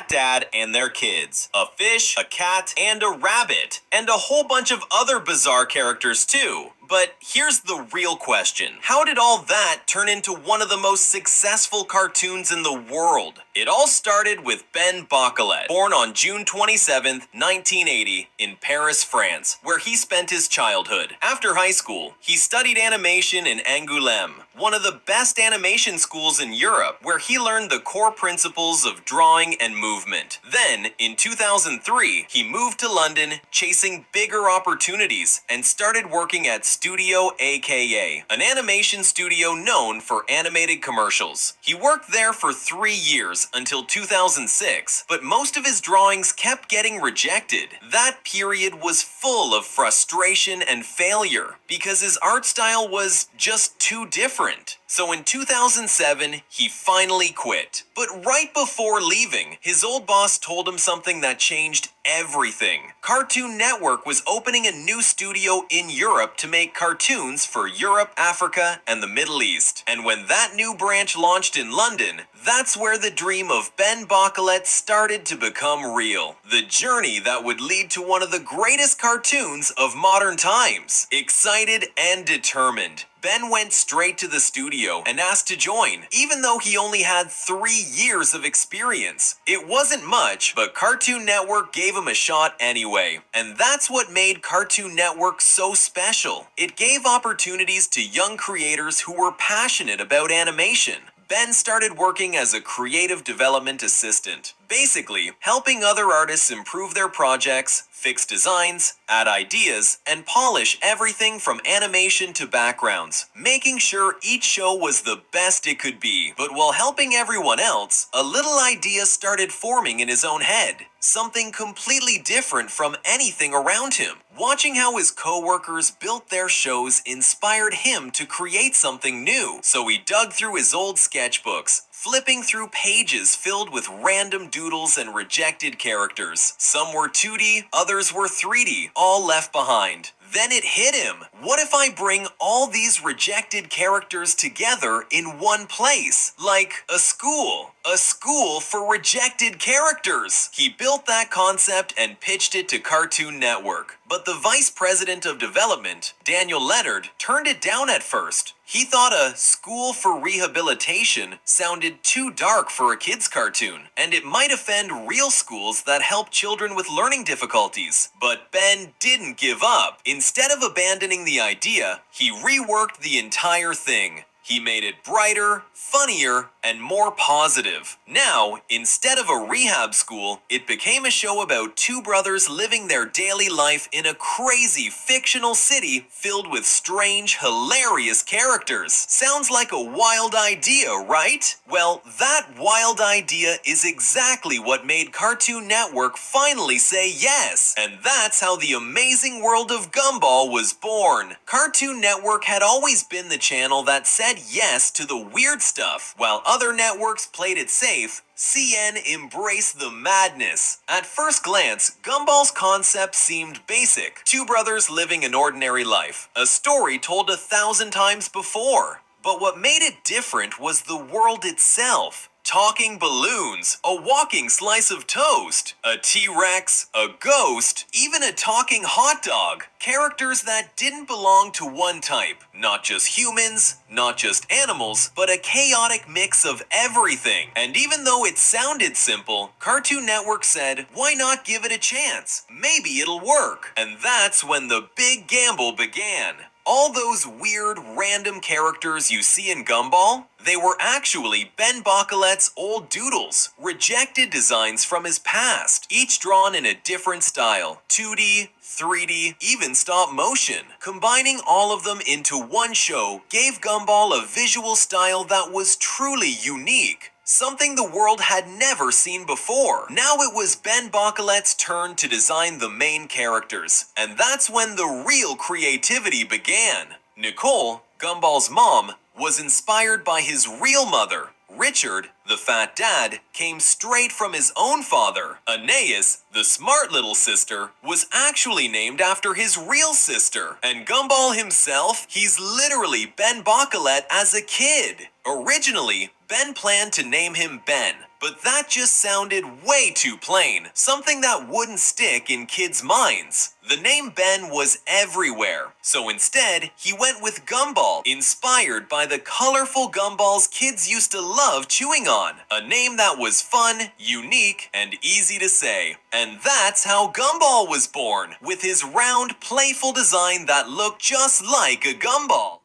dad and their kids, a fish, a cat, and a rabbit, and a whole bunch of other bizarre characters too. But here's the real question. How did all that turn into one of the most successful cartoons in the world? It all started with Ben Bachelet, born on June 27, 1980, in Paris, France, where he spent his childhood. After high school, he studied animation in Angoulême, one of the best animation schools in Europe, where he learned the core principles of drawing and movement. Then, in 2003, he moved to London, chasing bigger opportunities, and started working at Studio aka, an animation studio known for animated commercials. He worked there for 3 years until 2006, but most of his drawings kept getting rejected. That period was full of frustration and failure because his art style was just too different. So in 2007, he finally quit. But right before leaving, his old boss told him something that changed everything. Cartoon Network was opening a new studio in Europe to make cartoons for Europe, Africa, and the Middle East. And when that new branch launched in London, that's where the dream of Ben Bachelet started to become real. The journey that would lead to one of the greatest cartoons of modern times. Excited and determined, Ben went straight to the studio and asked to join, even though he only had 3 years of experience. It wasn't much, but Cartoon Network gave him a shot anyway. And that's what made Cartoon Network so special. It gave opportunities to young creators who were passionate about animation. Ben started working as a creative development assistant, basically helping other artists improve their projects, fix designs, add ideas, and polish everything from animation to backgrounds, making sure each show was the best it could be. But while helping everyone else, a little idea started forming in his own head, something completely different from anything around him. Watching how his co-workers built their shows inspired him to create something new, so he dug through his old sketchbooks, flipping through pages filled with random doodles and rejected characters. Some were 2D, others were 3D, all left behind. Then it hit him. What if I bring all these rejected characters together in one place? Like a school. A school for rejected characters. He built that concept and pitched it to Cartoon Network. But the vice president of development, Daniel Leonard, turned it down at first. He thought a school for rehabilitation sounded too dark for a kids' cartoon, and it might offend real schools that help children with learning difficulties. But Ben didn't give up. Instead of abandoning the idea, he reworked the entire thing. He made it brighter, funnier, and more positive. Now, instead of a rehab school, it became a show about two brothers living their daily life in a crazy fictional city filled with strange, hilarious characters. Sounds like a wild idea, right? Well, that wild idea is exactly what made Cartoon Network finally say yes. And that's how the amazing world of Gumball was born. Cartoon Network had always been the channel that said yes to the weird stuff. While other networks played it safe, CN embraced the madness. At first glance, Gumball's concept seemed basic. Two brothers living an ordinary life. A story told 1,000 times before. But what made it different was the world itself. Talking balloons, a walking slice of toast, a T-Rex, a ghost, even a talking hot dog. Characters that didn't belong to one type. Not just humans, not just animals, but a chaotic mix of everything. And even though it sounded simple, Cartoon Network said, why not give it a chance? Maybe it'll work. And that's when the big gamble began. All those weird, random characters you see in Gumball, they were actually Ben Bachelet's old doodles, rejected designs from his past, each drawn in a different style, 2D, 3D, even stop motion. Combining all of them into one show gave Gumball a visual style that was truly unique. Something the world had never seen before. Now it was Ben Bachelet's turn to design the main characters, and that's when the real creativity began. Nicole, Gumball's mom, was inspired by his real mother. Richard, the fat dad, came straight from his own father. Aeneas, the smart little sister, was actually named after his real sister. And Gumball himself, he's literally Ben Bachelet as a kid. Originally, Ben planned to name him Ben, But that just sounded way too plain, something that wouldn't stick in kids' minds. The name Ben was everywhere, so instead, he went with Gumball, inspired by the colorful gumballs kids used to love chewing on. A name that was fun, unique, and easy to say. And that's how Gumball was born, with his round, playful design that looked just like a gumball.